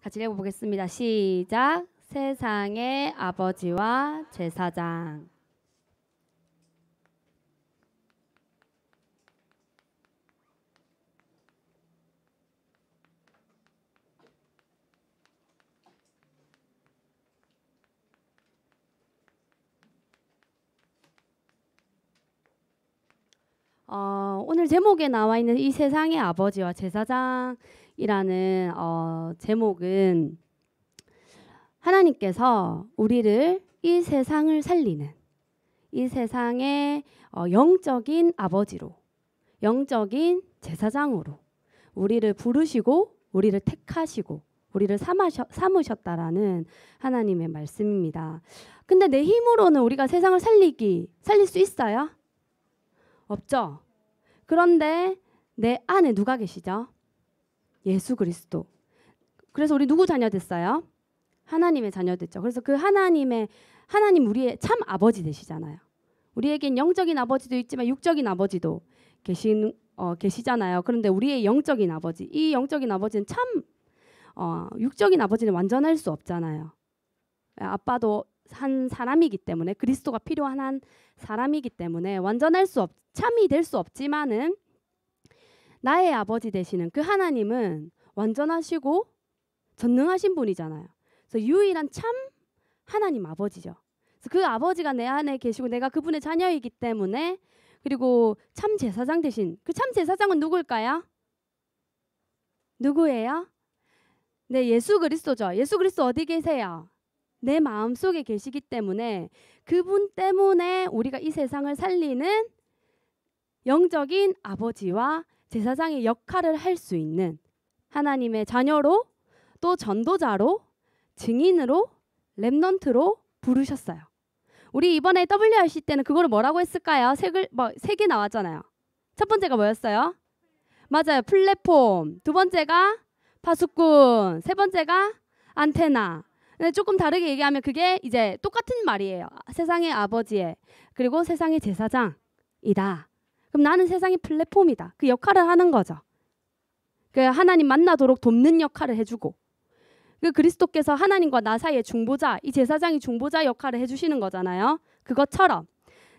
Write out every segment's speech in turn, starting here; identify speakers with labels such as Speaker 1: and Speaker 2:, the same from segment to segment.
Speaker 1: 같이 읽어보겠습니다. 시작. 세상의 아버지와 제사장. 오늘 제목에 나와 있는 이 세상의 아버지와 제사장이라는 제목은 하나님께서 우리를 이 세상을 살리는 이 세상의 영적인 아버지로, 영적인 제사장으로 우리를 부르시고 우리를 택하시고 우리를 삼으셨다라는 하나님의 말씀입니다. 근데 내 힘으로는 우리가 세상을 살릴 수 있어요? 없죠. 그런데 내 안에 누가 계시죠? 예수 그리스도. 그래서 우리 누구 자녀 됐어요? 하나님의 자녀 됐죠. 그래서 그 하나님 우리의 참 아버지 되시잖아요. 우리에겐 영적인 아버지도 있지만 육적인 아버지도 계시잖아요. 그런데 우리의 영적인 아버지, 이 영적인 아버지는 참 육적인 아버지는 완전할 수 없잖아요. 아빠도 한 사람이기 때문에, 그리스도가 필요한 한 사람이기 때문에 참이 될 수 없지만은 나의 아버지 되시는 그 하나님은 완전하시고 전능하신 분이잖아요. 그래서 유일한 참 하나님 아버지죠. 그래서 그 아버지가 내 안에 계시고 내가 그분의 자녀이기 때문에, 그리고 참 제사장 되신 그 참 제사장은 누굴까요? 누구예요? 네, 예수 그리스도죠. 예수 그리스도 어디 계세요? 내 마음속에 계시기 때문에 그분 때문에 우리가 이 세상을 살리는 영적인 아버지와 제사장의 역할을 할 수 있는 하나님의 자녀로, 또 전도자로, 증인으로, 렘넌트로 부르셨어요. 우리 이번에 WRC 때는 그거를 뭐라고 했을까요? 세 개 나왔잖아요. 첫 번째가 뭐였어요? 맞아요. 플랫폼. 두 번째가 파수꾼. 세 번째가 안테나. 근데 조금 다르게 얘기하면 그게 이제 똑같은 말이에요. 세상의 아버지의, 그리고 세상의 제사장이다. 그럼 나는 세상의 플랫폼이다. 그 역할을 하는 거죠. 그 하나님 만나도록 돕는 역할을 해주고, 그 그리스도께서 하나님과 나 사이의 중보자, 이 제사장이 중보자 역할을 해주시는 거잖아요. 그것처럼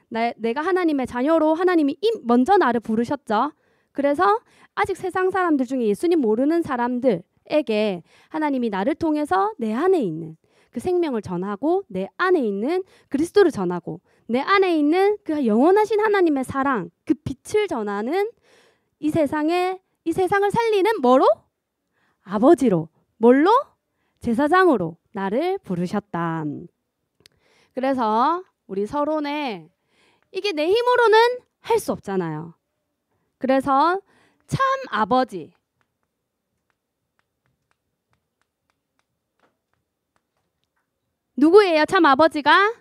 Speaker 1: 내가 하나님의 자녀로 하나님이 먼저 나를 부르셨죠. 그래서 아직 세상 사람들 중에 예수님 모르는 사람들에게 하나님이 나를 통해서 내 안에 있는 그 생명을 전하고, 내 안에 있는 그리스도를 전하고, 내 안에 있는 그 영원하신 하나님의 사랑, 그 빛을 전하는 이 세상을 살리는 뭐로? 아버지로. 뭘로? 제사장으로 나를 부르셨다. 그래서 우리 서론에 이게 내 힘으로는 할 수 없잖아요. 그래서 참 아버지, 누구예요? 참 아버지가?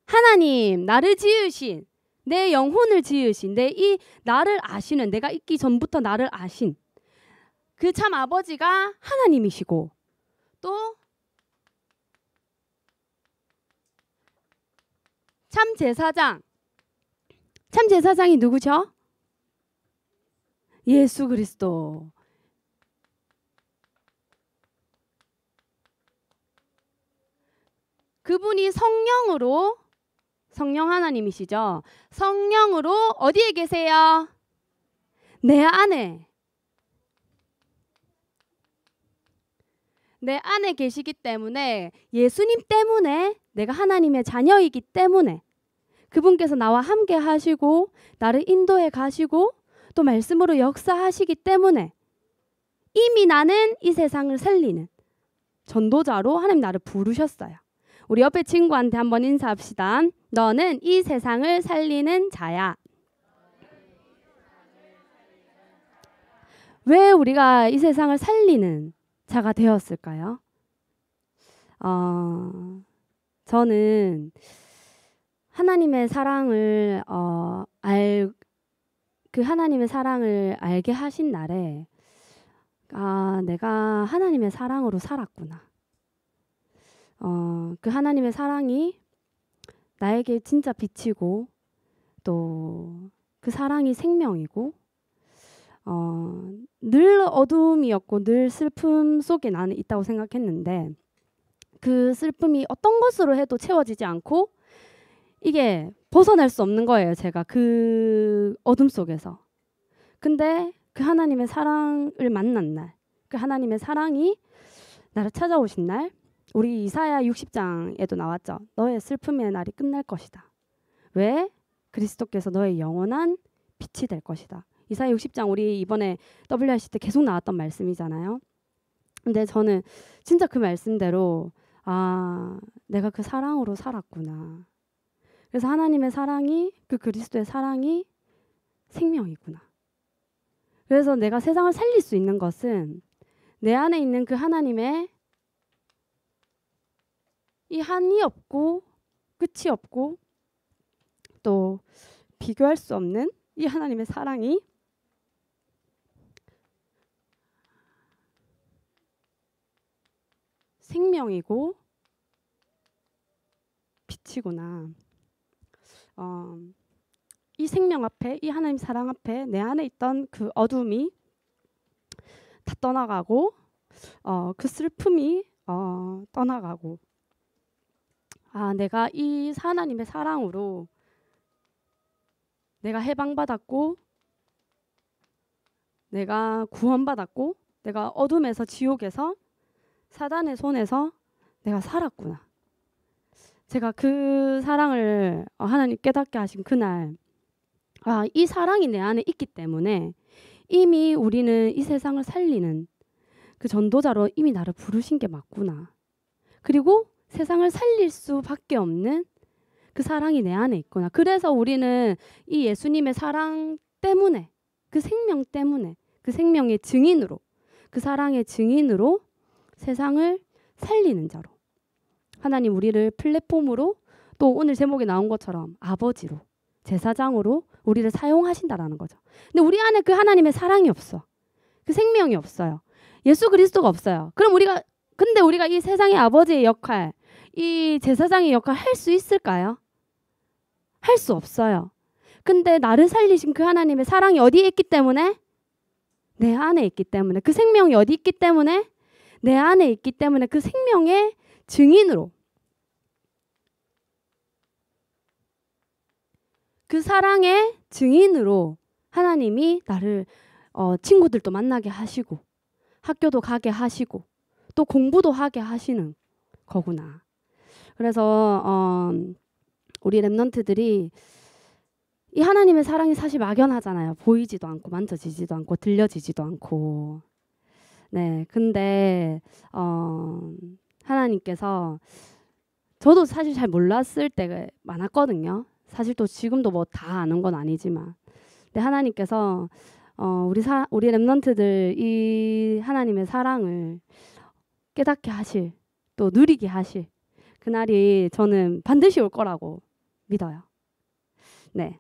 Speaker 1: 하나님, 나를 지으신, 내 영혼을 지으신, 나를 아시는, 내가 있기 전부터 나를 아신 그 참 아버지가 하나님이시고, 또 참 제사장이 누구죠? 예수 그리스도. 그분이 성령 하나님이시죠. 성령으로 어디에 계세요? 내 안에 계시기 때문에, 예수님 때문에, 내가 하나님의 자녀이기 때문에 그분께서 나와 함께 하시고 나를 인도해 가시고 또 말씀으로 역사하시기 때문에 이미 나는 이 세상을 살리는 전도자로 하나님 나를 부르셨어요. 우리 옆에 친구한테 한번 인사합시다. 너는 이 세상을 살리는 자야. 왜 우리가 이 세상을 살리는 자가 되었을까요? 저는 하나님의 사랑을 하나님의 사랑을 알게 하신 날에 내가 하나님의 사랑으로 살았구나. 그 하나님의 사랑이 나에게 진짜 빛이고, 또 그 사랑이 생명이고, 늘 어둠이었고 늘 슬픔 속에 나는 있다고 생각했는데 그 슬픔이 어떤 것으로 해도 채워지지 않고 이게 벗어날 수 없는 거예요. 제가 그 어둠 속에서. 근데 그 하나님의 사랑을 만난 날, 그 하나님의 사랑이 나를 찾아오신 날, 우리 이사야 60장에도 나왔죠. 너의 슬픔의 날이 끝날 것이다. 왜? 그리스도께서 너의 영원한 빛이 될 것이다. 이사야 60장 우리 이번에 WRC 때 계속 나왔던 말씀이잖아요. 근데 저는 진짜 그 말씀대로 내가 그 사랑으로 살았구나. 그래서 하나님의 사랑이, 그 그리스도의 사랑이 생명이구나. 그래서 내가 세상을 살릴 수 있는 것은 내 안에 있는 그 하나님의 이 한이 없고 끝이 없고 또 비교할 수 없는 이 하나님의 사랑이 생명이고 빛이구나. 이 생명 앞에, 이 하나님 사랑 앞에 내 안에 있던 그 어둠이 다 떠나가고 그 슬픔이 떠나가고 내가 이 하나님의 사랑으로 내가 해방받았고 내가 구원받았고 내가 어둠에서 지옥에서 사단의 손에서 내가 살았구나. 제가 그 사랑을 하나님 깨닫게 하신 그날 이 사랑이 내 안에 있기 때문에 이미 우리는 이 세상을 살리는 그 전도자로 이미 나를 부르신 게 맞구나. 그리고 세상을 살릴 수밖에 없는 그 사랑이 내 안에 있구나. 그래서 우리는 이 예수님의 사랑 때문에 그 생명 때문에 그 생명의 증인으로 그 사랑의 증인으로 세상을 살리는 자로 하나님 우리를 플랫폼으로 또 오늘 제목에 나온 것처럼 아버지로 제사장으로 우리를 사용하신다라는 거죠. 근데 우리 안에 그 하나님의 사랑이 없어. 그 생명이 없어요. 예수 그리스도가 없어요. 그럼 근데 우리가 이 세상의 아버지의 역할, 이 제사장의 역할 할 수 있을까요? 할 수 없어요. 근데 나를 살리신 그 하나님의 사랑이 어디에 있기 때문에? 내 안에 있기 때문에. 그 생명이 어디 있기 때문에? 내 안에 있기 때문에 그 생명의 증인으로 그 사랑의 증인으로 하나님이 나를 친구들도 만나게 하시고 학교도 가게 하시고 또 공부도 하게 하시는 거구나. 그래서 우리 랩런트들이 이 하나님의 사랑이 사실 막연하잖아요. 보이지도 않고 만져지지도 않고 들려지지도 않고. 네, 근데 하나님께서 저도 사실 잘 몰랐을 때가 많았거든요. 사실 또 지금도 뭐 다 아는 건 아니지만, 근데 하나님께서 우리 랩런트들 이 하나님의 사랑을 깨닫게 하실, 또 누리게 하실 그날이 저는 반드시 올 거라고 믿어요. 네.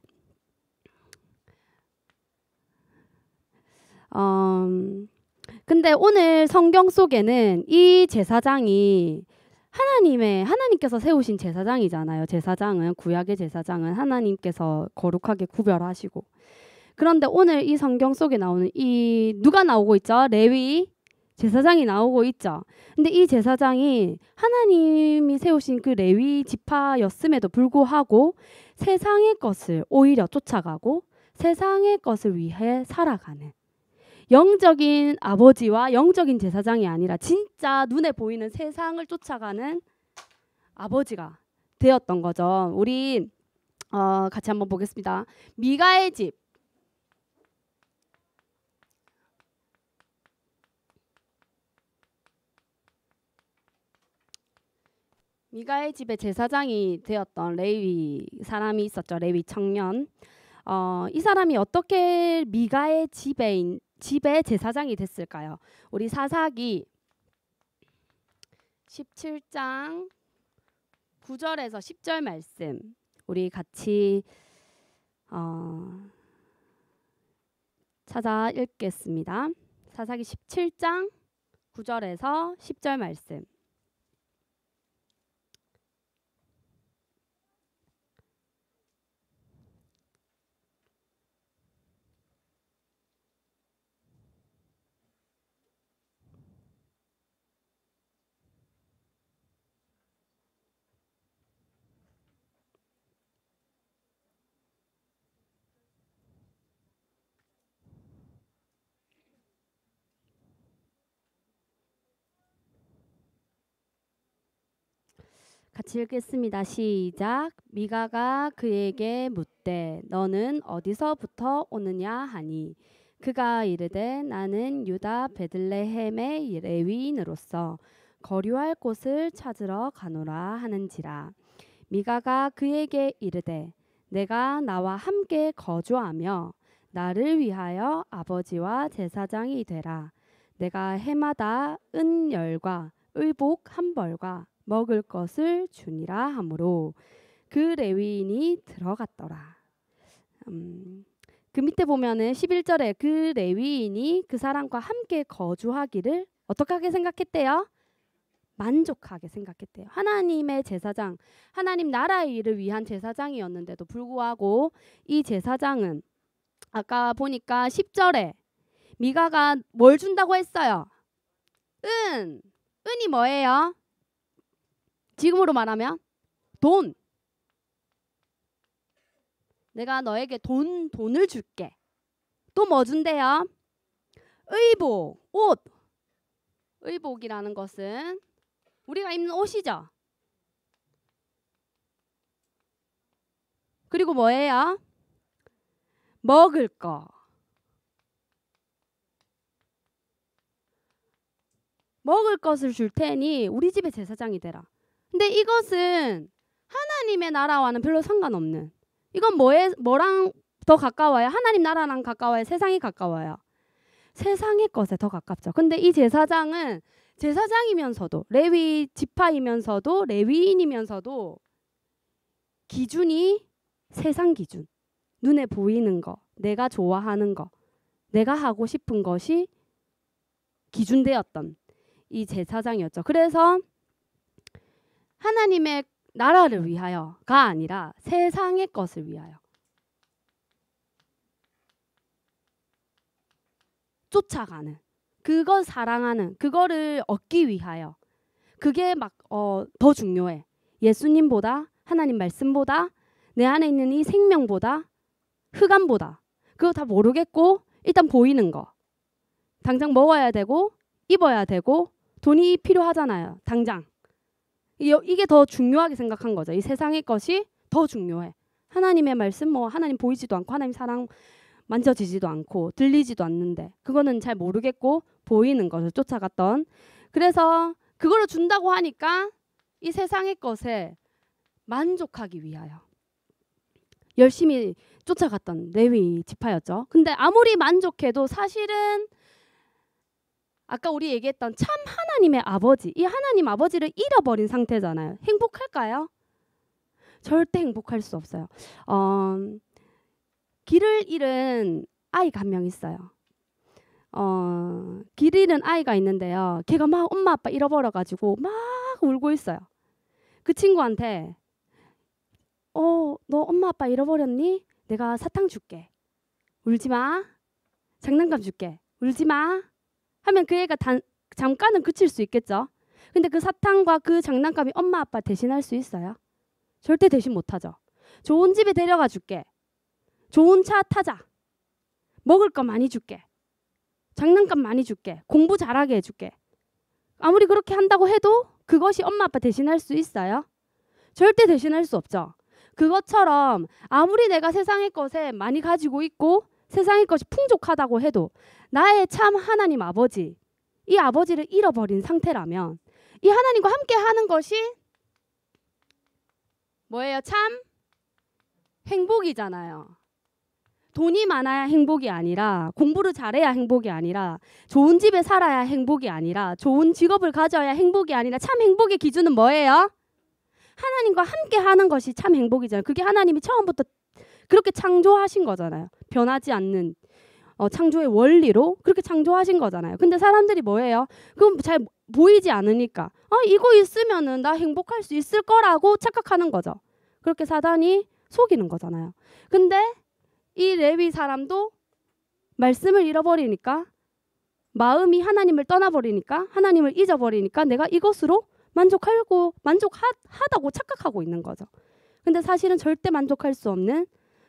Speaker 1: 근데 오늘 성경 속에는 이 제사장이 하나님께서 세우신 제사장이잖아요. 제사장은 구약의 제사장은 하나님께서 거룩하게 구별하시고. 그런데 오늘 이 성경 속에 나오는 이 누가 나오고 있죠? 레위 제사장이 나오고 있죠. 근데 이 제사장이 하나님이 세우신 그 레위 지파였음에도 불구하고 세상의 것을 오히려 쫓아가고 세상의 것을 위해 살아가는 영적인 아버지와 영적인 제사장이 아니라 진짜 눈에 보이는 세상을 쫓아가는 아버지가 되었던 거죠. 우리 같이 한번 보겠습니다. 미가의 집. 미가의 집의 제사장이 되었던 레위 사람이 있었죠. 레위 청년. 이 사람이 어떻게 미가의 집의 제사장이 됐을까요? 우리 사사기 17장 9절에서 10절 말씀 우리 같이 찾아 읽겠습니다. 사사기 17장 9절에서 10절 말씀. 같이 읽겠습니다. 시작. 미가가 그에게 묻되 너는 어디서부터 오느냐 하니 그가 이르되 나는 유다 베들레헴의 레위인으로서 거류할 곳을 찾으러 가노라 하는지라. 미가가 그에게 이르되 내가 나와 함께 거주하며 나를 위하여 아버지와 제사장이 되라. 내가 해마다 은열과 의복 한 벌과 먹을 것을 주니라 하므로 그 레위인이 들어갔더라. 그 밑에 보면은 11절에 그 레위인이 그 사람과 함께 거주하기를 어떻게 생각했대요? 만족하게 생각했대요. 하나님의 제사장, 하나님 나라의 일을 위한 제사장이었는데도 불구하고 이 제사장은 아까 보니까 10절에 미가가 뭘 준다고 했어요? 은이 뭐예요? 지금으로 말하면 돈. 내가 너에게 돈을 줄게. 또 뭐 준대요? 의복, 옷. 의복이라는 것은 우리가 입는 옷이죠. 그리고 뭐예요? 먹을 거. 먹을 것을 줄 테니 우리 집의 제사장이 되라. 근데 이것은 하나님의 나라와는 별로 상관없는. 이건 뭐랑 더 가까워요? 하나님 나라랑 가까워요? 세상이 가까워요? 세상의 것에 더 가깝죠. 근데 이 제사장은 제사장이면서도 레위 지파이면서도 레위인이면서도 기준이 세상 기준. 눈에 보이는 거, 내가 좋아하는 거, 내가 하고 싶은 것이 기준되었던 이 제사장이었죠. 그래서 하나님의 나라를 위하여가 아니라 세상의 것을 위하여 쫓아가는, 그걸 사랑하는, 그거를 얻기 위하여, 그게 막 더 중요해. 예수님보다, 하나님 말씀보다, 내 안에 있는 이 생명보다, 흑암보다. 그거 다 모르겠고 일단 보이는 거, 당장 먹어야 되고 입어야 되고 돈이 필요하잖아요. 당장 이게 더 중요하게 생각한 거죠. 이 세상의 것이 더 중요해. 하나님의 말씀, 뭐 하나님 보이지도 않고 하나님 사랑 만져지지도 않고 들리지도 않는데 그거는 잘 모르겠고 보이는 것을 쫓아갔던. 그래서 그걸로 준다고 하니까 이 세상의 것에 만족하기 위하여 열심히 쫓아갔던 레위 지파였죠. 근데 아무리 만족해도 사실은 아까 우리 얘기했던 참 하나님의 아버지, 이 하나님 아버지를 잃어버린 상태잖아요. 행복할까요? 절대 행복할 수 없어요. 길을 잃은 아이가 한 명 있어요. 길 잃은 아이가 있는데요. 걔가 막 엄마 아빠 잃어버려가지고 막 울고 있어요. 그 친구한테 너 엄마 아빠 잃어버렸니? 내가 사탕 줄게. 울지 마. 장난감 줄게. 울지 마. 하면 그 애가 잠깐은 그칠 수 있겠죠. 근데 그 사탕과 그 장난감이 엄마 아빠 대신할 수 있어요? 절대 대신 못하죠. 좋은 집에 데려가 줄게. 좋은 차 타자. 먹을 거 많이 줄게. 장난감 많이 줄게. 공부 잘하게 해줄게. 아무리 그렇게 한다고 해도 그것이 엄마 아빠 대신할 수 있어요? 절대 대신할 수 없죠. 그것처럼 아무리 내가 세상의 것에 많이 가지고 있고 세상의 것이 풍족하다고 해도 나의 참 하나님 아버지, 이 아버지를 잃어버린 상태라면 이 하나님과 함께 하는 것이 뭐예요? 참 행복이잖아요. 돈이 많아야 행복이 아니라, 공부를 잘해야 행복이 아니라, 좋은 집에 살아야 행복이 아니라, 좋은 직업을 가져야 행복이 아니라 참 행복의 기준은 뭐예요? 하나님과 함께 하는 것이 참 행복이잖아요. 그게 하나님이 처음부터 그렇게 창조하신 거잖아요. 변하지 않는 창조의 원리로 그렇게 창조하신 거잖아요. 근데 사람들이 뭐예요? 그건 잘 보이지 않으니까 이거 있으면은 나 행복할 수 있을 거라고 착각하는 거죠. 그렇게 사단이 속이는 거잖아요. 근데 이 레위 사람도 말씀을 잃어버리니까, 마음이 하나님을 떠나버리니까, 하나님을 잊어버리니까 내가 이것으로 만족하다고 착각하고 있는 거죠. 근데 사실은 절대 만족할 수 없는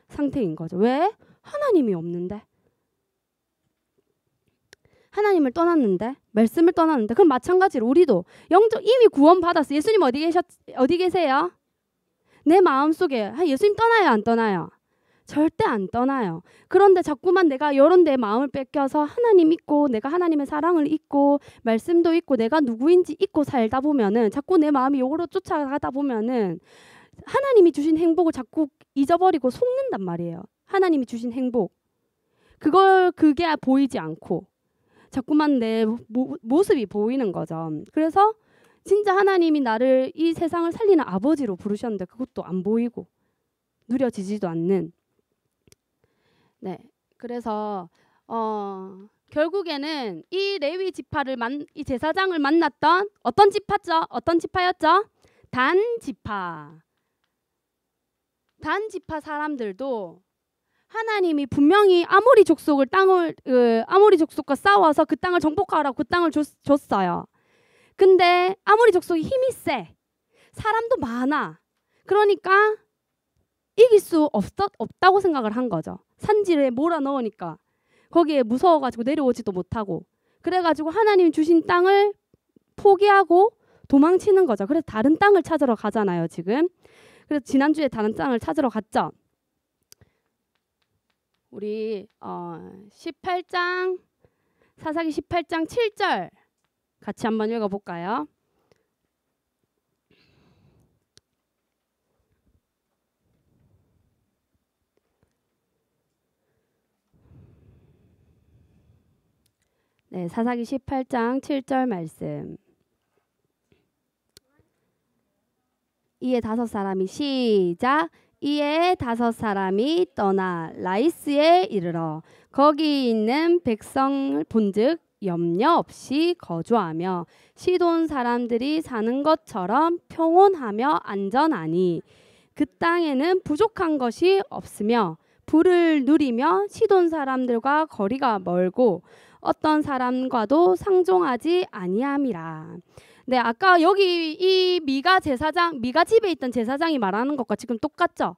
Speaker 1: 상태인 거죠. 왜? 하나님이 없는데. 하나님을 떠났는데, 말씀을 떠났는데, 그럼 마찬가지로 우리도 이미 구원 받았어. 예수님 어디 계세요? 내 마음속에. 예수님 떠나요, 안 떠나요? 절대 안 떠나요. 그런데 자꾸만 내가 이런 데 마음을 뺏겨서 하나님 잊고, 내가 하나님의 사랑을 잊고, 말씀도 잊고, 내가 누구인지 잊고 살다 보면은, 자꾸 내 마음이 요거로 쫓아가다 보면은 하나님이 주신 행복을 자꾸 잊어버리고 속는단 말이에요. 하나님이 주신 행복, 그게 보이지 않고 자꾸만 내 모습이 보이는 거죠. 그래서 진짜 하나님이 나를 이 세상을 살리는 아버지로 부르셨는데 그것도 안 보이고 누려지지도 않는. 네, 그래서 결국에는 이 레위 지파를 이 제사장을 만났던 어떤 지파죠? 어떤 지파였죠? 단 지파. 단 지파 사람들도 하나님이 분명히 아모리 족속과 싸워서 그 땅을 정복하라고 그 땅을 줬어요. 근데 아모리 족속이 힘이 세. 사람도 많아. 그러니까 이길 수 없다고 생각을 한 거죠. 산지에 몰아넣으니까 거기에 무서워가지고 내려오지도 못하고, 그래가지고 하나님 주신 땅을 포기하고 도망치는 거죠. 그래서 다른 땅을 찾으러 가잖아요, 지금. 그래서 지난주에 다른 땅을 찾으러 갔죠. 우리 18장 사사기 18장 7절 같이 한번 읽어볼까요? 네, 사사기 18장 7절 말씀. 이에 5사람이 시작. 이에 5사람이 떠나 라이스에 이르러 거기 있는 백성을 본즉 염려 없이 거주하며 시돈 사람들이 사는 것처럼 평온하며 안전하니 그 땅에는 부족한 것이 없으며 부를 누리며 시돈 사람들과 거리가 멀고 어떤 사람과도 상종하지 아니함이라. 네, 아까 여기 이 미가 집에 있던 제사장이 말하는 것과 지금 똑같죠.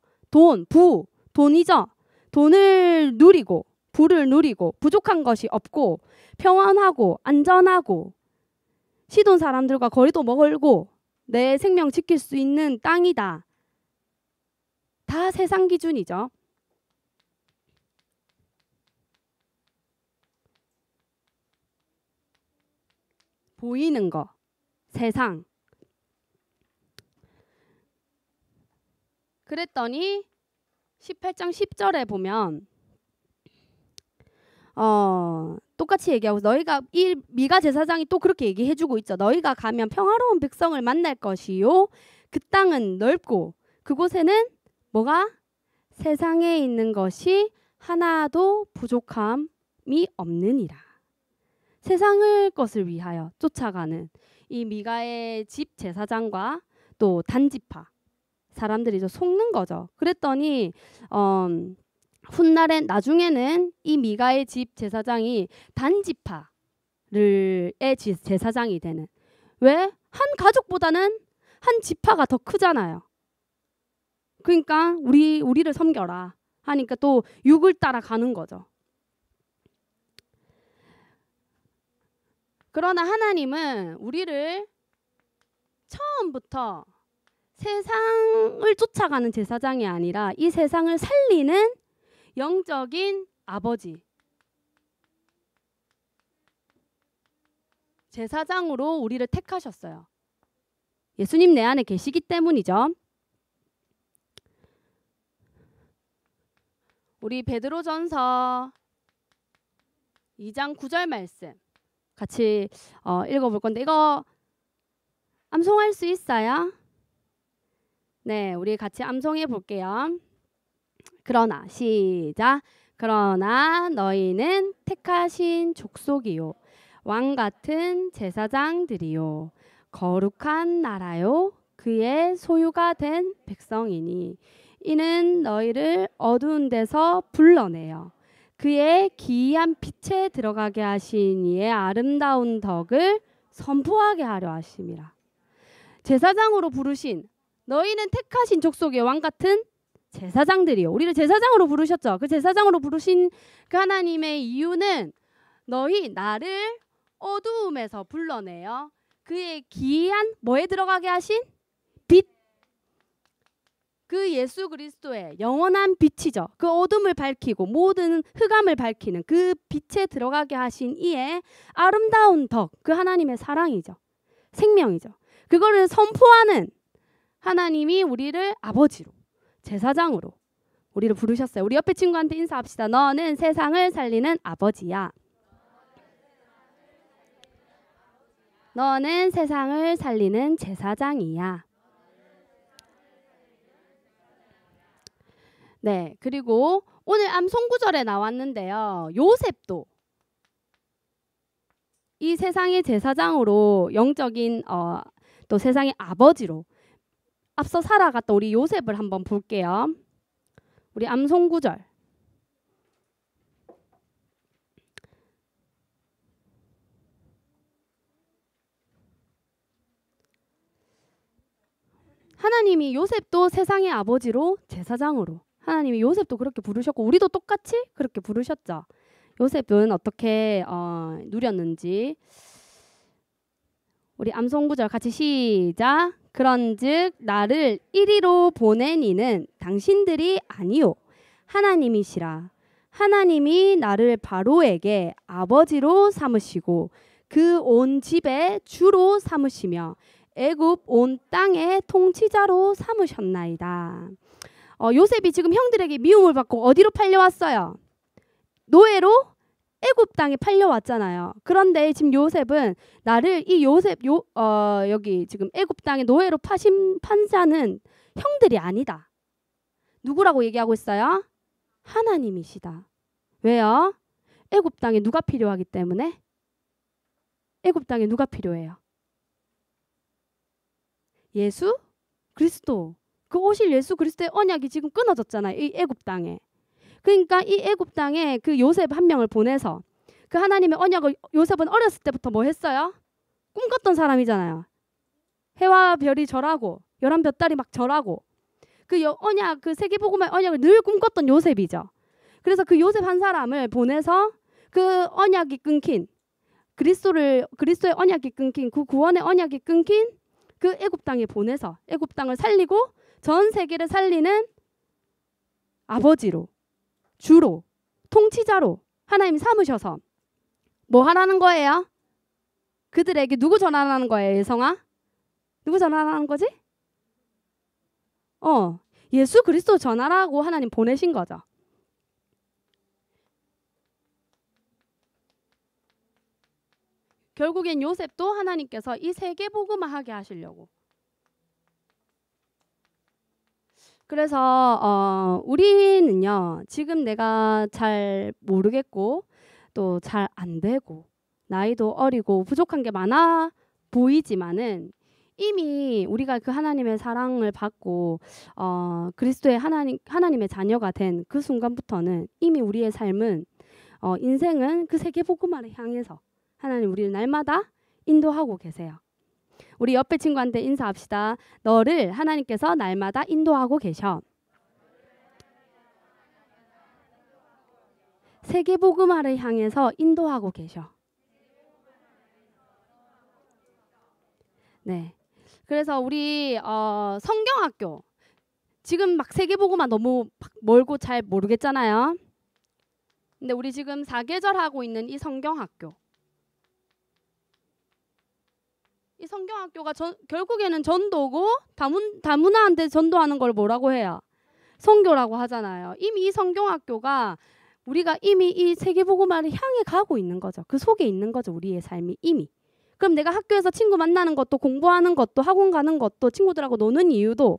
Speaker 1: 돈이죠. 돈을 누리고 부를 누리고 부족한 것이 없고 평안하고 안전하고 시돈 사람들과 거리도 멀고 내 생명 지킬 수 있는 땅이다. 다 세상 기준이죠. 보이는 거, 세상. 그랬더니 18장 10절에 보면 똑같이 얘기하고, 너희가 이 미가 제사장이 또 그렇게 얘기해주고 있죠. 너희가 가면 평화로운 백성을 만날 것이요 그 땅은 넓고 그곳에는 뭐가? 세상에 있는 것이 하나도 부족함이 없느니라. 세상의 것을 위하여 쫓아가는 이 미가의 집 제사장과 또 단지파 사람들이 속는 거죠. 그랬더니 훗날에 나중에는 이 미가의 집 제사장이 단지파의 제사장이 되는. 왜? 한 가족보다는 한 지파가 더 크잖아요. 그러니까 우리를 섬겨라 하니까 또 육을 따라가는 거죠. 그러나 하나님은 우리를 처음부터 세상을 쫓아가는 제사장이 아니라 이 세상을 살리는 영적인 아버지, 제사장으로 우리를 택하셨어요. 예수님 내 안에 계시기 때문이죠. 우리 베드로전서 2장 9절 말씀 같이 읽어볼 건데, 이거 암송할 수 있어요? 네, 우리 같이 암송해 볼게요. 그러나 시작. 그러나 너희는 택하신 족속이요 왕 같은 제사장들이요 거룩한 나라요 그의 소유가 된 백성이니 이는 너희를 어두운 데서 불러내어 그의 기이한 빛에 들어가게 하신 이의 아름다운 덕을 선포하게 하려 하심이라. 제사장으로 부르신, 너희는 택하신 족속의 왕 같은 제사장들이요. 우리를 제사장으로 부르셨죠. 그 제사장으로 부르신 그 하나님의 이유는 너희 나를 어두움에서 불러내어 그의 기이한 뭐에 들어가게 하신? 빛. 그 예수 그리스도의 영원한 빛이죠. 그 어둠을 밝히고 모든 흑암을 밝히는 그 빛에 들어가게 하신 이의 아름다운 덕, 그 하나님의 사랑이죠. 생명이죠. 그거를 선포하는 하나님이 우리를 아버지로, 제사장으로 우리를 부르셨어요. 우리 옆에 친구한테 인사합시다. 너는 세상을 살리는 아버지야. 너는 세상을 살리는 제사장이야. 네, 그리고 오늘 암송구절에 나왔는데요. 요셉도 이 세상의 제사장으로 영적인 또 세상의 아버지로 앞서 살아갔던 우리 요셉을 한번 볼게요. 우리 암송구절. 하나님이 요셉도 세상의 아버지로 제사장으로 하나님이 요셉도 그렇게 부르셨고 우리도 똑같이 그렇게 부르셨죠. 요셉은 어떻게 누렸는지 우리 암송구절 같이 시작. 그런즉 나를 이리로 보낸 이는 당신들이 아니요 하나님이시라. 하나님이 나를 바로에게 아버지로 삼으시고 그 온 집의 주로 삼으시며 애굽 온 땅의 통치자로 삼으셨나이다. 요셉이 지금 형들에게 미움을 받고 어디로 팔려왔어요? 노예로 애굽 땅에 팔려왔잖아요. 그런데 지금 요셉은 나를 이 요셉 여기 지금 애굽 땅에 노예로 판 자는 형들이 아니다. 누구라고 얘기하고 있어요? 하나님이시다. 왜요? 애굽 땅에 누가 필요하기 때문에? 애굽 땅에 누가 필요해요? 예수 그리스도. 그 오실 예수 그리스도의 언약이 지금 끊어졌잖아요. 이 애굽 땅에. 그러니까 이 애굽 땅에 그 요셉 한 명을 보내서 그 하나님의 언약을 요셉은 어렸을 때부터 뭐 했어요? 꿈꿨던 사람이잖아요. 해와 별이 절하고 11볕달이 막 절하고 그 언약 그 세계복음의 언약을 늘 꿈꿨던 요셉이죠. 그래서 그 요셉 한 사람을 보내서 그 언약이 끊긴 그리스도의 언약이 끊긴 그 구원의 언약이 끊긴 그 애굽 땅에 보내서 애굽 땅을 살리고 전 세계를 살리는 아버지로 주로 통치자로 하나님 삼으셔서 뭐 하라는 거예요? 그들에게 누구 전하라는 거예요, 예성아? 누구 전하라는 거지? 예수 그리스도 전하라고 하나님 보내신 거죠. 결국엔 요셉도 하나님께서 이 세계 복음화하게 하시려고. 그래서 우리는요 지금 내가 잘 모르겠고 또 잘 안 되고 나이도 어리고 부족한 게 많아 보이지만은 이미 우리가 그 하나님의 사랑을 받고 그리스도의 하나님의 자녀가 된 그 순간부터는 이미 우리의 삶은 인생은 그 세계 복음화를 향해서 하나님 우리를 날마다 인도하고 계세요. 우리 옆에 친구한테 인사합시다. 너를 하나님께서 날마다 인도하고 계셔. 세계 복음화를 향해서 인도하고 계셔. 네. 그래서 우리 성경학교 지금 막 세계 복음화 너무 멀고 잘 모르겠잖아요. 근데 우리 지금 4계절 하고 있는 이 성경학교. 이 성경학교가 결국에는 전도고 다문화한테 전도하는 걸 뭐라고 해요? 선교라고 하잖아요. 이미 이 성경학교가 우리가 이미 이 세계복음화를 향해 가고 있는 거죠. 그 속에 있는 거죠. 우리의 삶이 이미. 그럼 내가 학교에서 친구 만나는 것도 공부하는 것도 학원 가는 것도 친구들하고 노는 이유도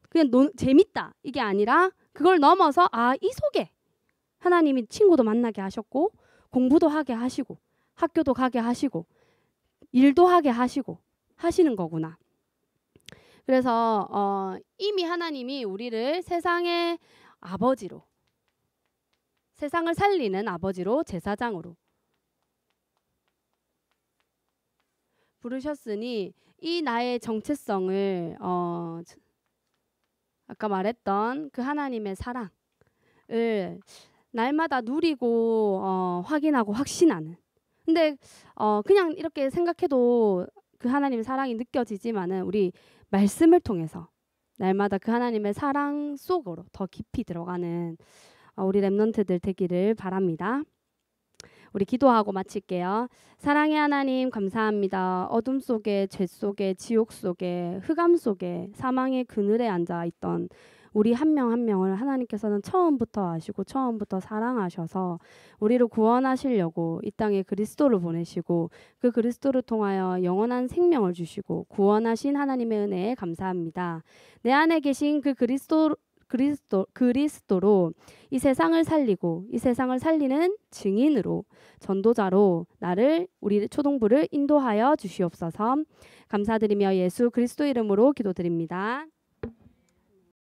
Speaker 1: 그냥 재밌다 이게 아니라 그걸 넘어서 이 속에 하나님이 친구도 만나게 하셨고 공부도 하게 하시고 학교도 가게 하시고 일도 하게 하시고 하시는 거구나. 그래서 이미 하나님이 우리를 세상의 아버지로 세상을 살리는 아버지로 제사장으로 부르셨으니 이 나의 정체성을 아까 말했던 그 하나님의 사랑을 날마다 누리고 확인하고 확신하는. 근데 그냥 이렇게 생각해도 그 하나님의 사랑이 느껴지지만은 우리 말씀을 통해서 날마다 그 하나님의 사랑 속으로 더 깊이 들어가는 우리 렘넌트들 되기를 바랍니다. 우리 기도하고 마칠게요. 사랑의 하나님 감사합니다. 어둠 속에, 죄 속에, 지옥 속에, 흑암 속에, 사망의 그늘에 앉아 있던 우리 한 명 한 명을 하나님께서는 처음부터 아시고 처음부터 사랑하셔서 우리를 구원하시려고 이 땅에 그리스도를 보내시고 그 그리스도를 통하여 영원한 생명을 주시고 구원하신 하나님의 은혜에 감사합니다. 내 안에 계신 그 그리스도로 이 세상을 살리고 이 세상을 살리는 증인으로 전도자로 우리 초동부를 인도하여 주시옵소서. 감사드리며 예수 그리스도 이름으로 기도드립니다.